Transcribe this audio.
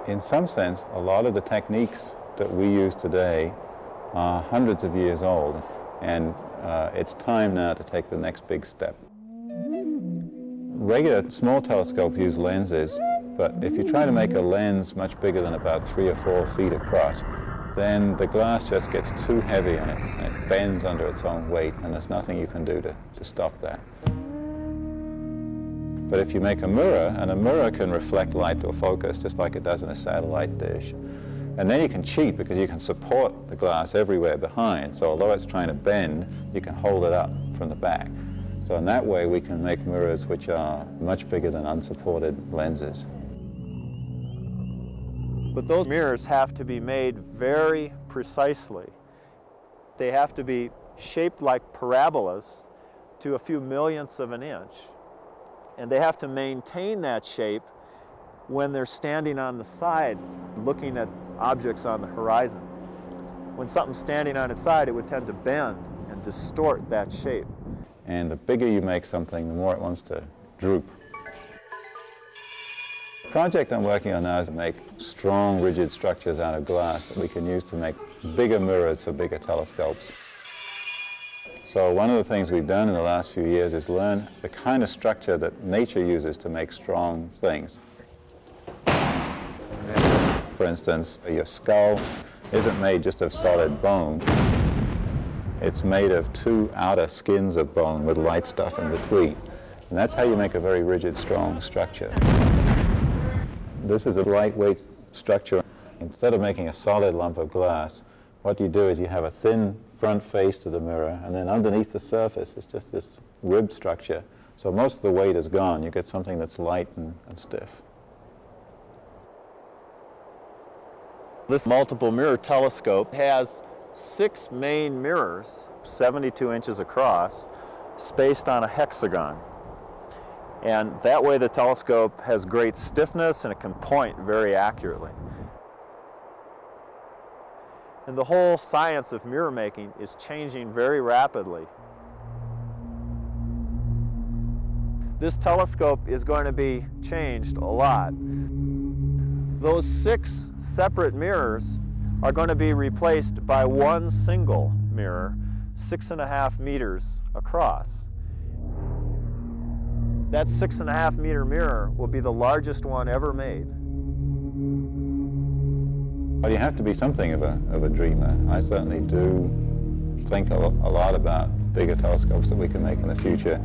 In some sense, a lot of the techniques that we use today are hundreds of years old, and it's time now to take the next big step. Regular small telescopes use lenses, but if you try to make a lens much bigger than about 3 or 4 feet across, then the glass just gets too heavy on it, and it bends under its own weight, and there's nothing you can do to stop that. But if you make a mirror, and a mirror can reflect light to a focus just like it does in a satellite dish, and then you can cheat because you can support the glass everywhere behind, so although it's trying to bend, you can hold it up from the back. So in that way we can make mirrors which are much bigger than unsupported lenses. But those mirrors have to be made very precisely. They have to be shaped like parabolas to a few millionths of an inch. And they have to maintain that shape when they're standing on the side looking at objects on the horizon. When something's standing on its side, it would tend to bend and distort that shape. And the bigger you make something, the more it wants to droop. The project I'm working on now is to make strong, rigid structures out of glass that we can use to make bigger mirrors for bigger telescopes. So one of the things we've done in the last few years is learn the kind of structure that nature uses to make strong things. For instance, your skull isn't made just of solid bone. It's made of 2 outer skins of bone with light stuff in between. And that's how you make a very rigid, strong structure. This is a lightweight structure. Instead of making a solid lump of glass, what you do is you have a thin front face to the mirror, and then underneath the surface is just this ribbed structure. So most of the weight is gone. You get something that's light and stiff. This multiple mirror telescope has 6 main mirrors, 72 inches across, spaced on a hexagon. And that way the telescope has great stiffness and it can point very accurately. And the whole science of mirror making is changing very rapidly. This telescope is going to be changed a lot. Those 6 separate mirrors are going to be replaced by one single mirror, 6.5 meters across. That 6.5 meter mirror will be the largest one ever made. Well, you have to be something of a dreamer. I certainly do think a lot about bigger telescopes that we can make in the future.